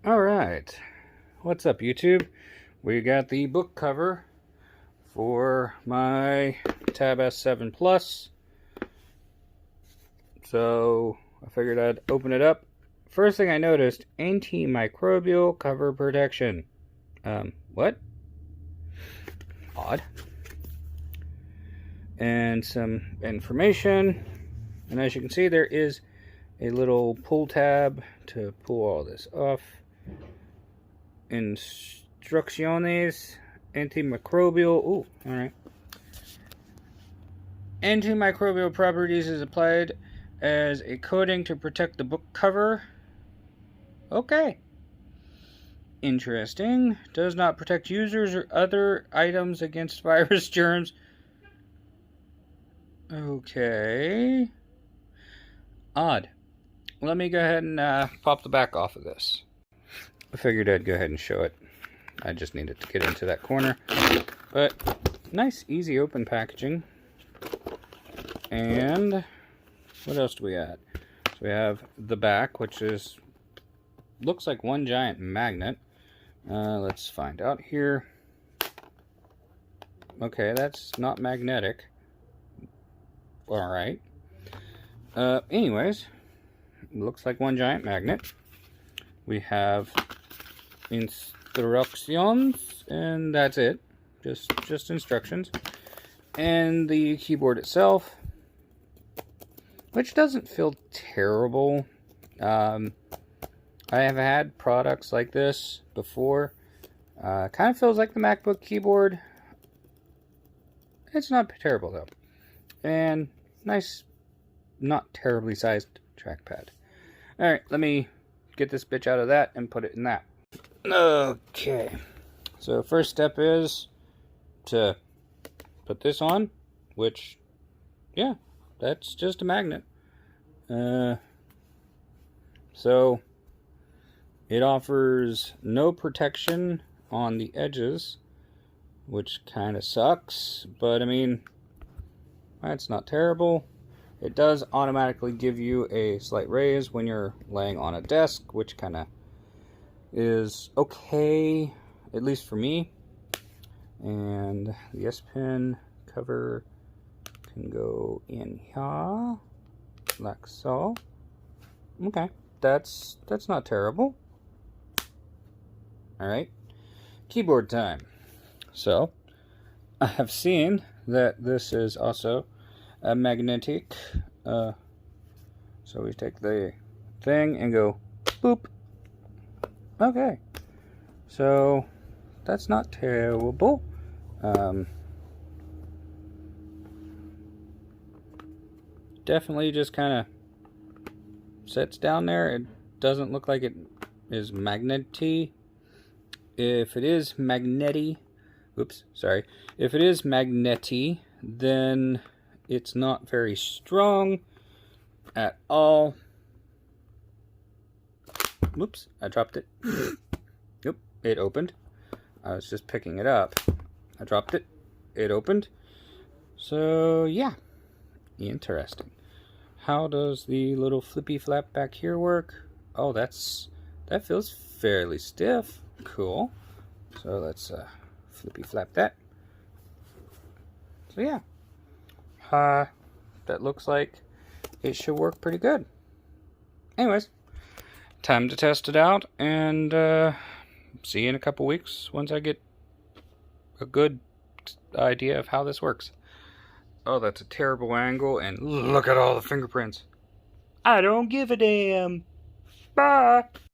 Alright, what's up YouTube? We got the book cover for my Tab S7 Plus. So I figured I'd open it up. First thing I noticed, antimicrobial cover protection. What? Odd. And some information. And as you can see, there is a little pull tab to pull all this off. Instrucciones, antimicrobial. Ooh, alright. Antimicrobial properties is applied as a coating to protect the book cover. Okay. Interesting. Does not protect users or other items against virus germs. Okay. Odd. Let me go ahead and pop the back off of this. I figured I'd go ahead and show it. I just needed to get into that corner. But nice, easy open packaging. And what else do we add? So we have the back, which looks like one giant magnet. Let's find out here. Okay, that's not magnetic. Alright. Anyways, looks like one giant magnet. We have instructions, and that's it. Just instructions. And the keyboard itself, which doesn't feel terrible. I have had products like this before. Kind of feels like the MacBook keyboard. It's not terrible though. And nice, not terribly sized trackpad. Alright, let me get this bitch out of that and put it in that. Okay. So first step is to put this on, which, yeah, that's just a magnet. So it offers no protection on the edges, which kind of sucks, but I mean, that's not terrible. It does automatically give you a slight raise when you're laying on a desk, which kind of is okay, at least for me. And the S Pen cover can go in here, like so. Okay, that's not terrible. Alright, keyboard time. So, I have seen that this is also a magnetic. So we take the thing and go boop. Okay, so that's not terrible. Definitely just kind of sits down there. It doesn't look like it is magnety. If it is magnety, oops, sorry. If it is magnety, then it's not very strong at all. Whoops, I dropped it. Yep, it opened. I was just picking it up. I dropped it. It opened. So, yeah. Interesting. How does the little flippy flap back here work? Oh, that feels fairly stiff. Cool. So let's flippy flap that. So yeah. That looks like it should work pretty good. Anyways, time to test it out, and see you in a couple weeks once I get a good idea of how this works. Oh, that's a terrible angle, and look at all the fingerprints. I don't give a damn. Bye.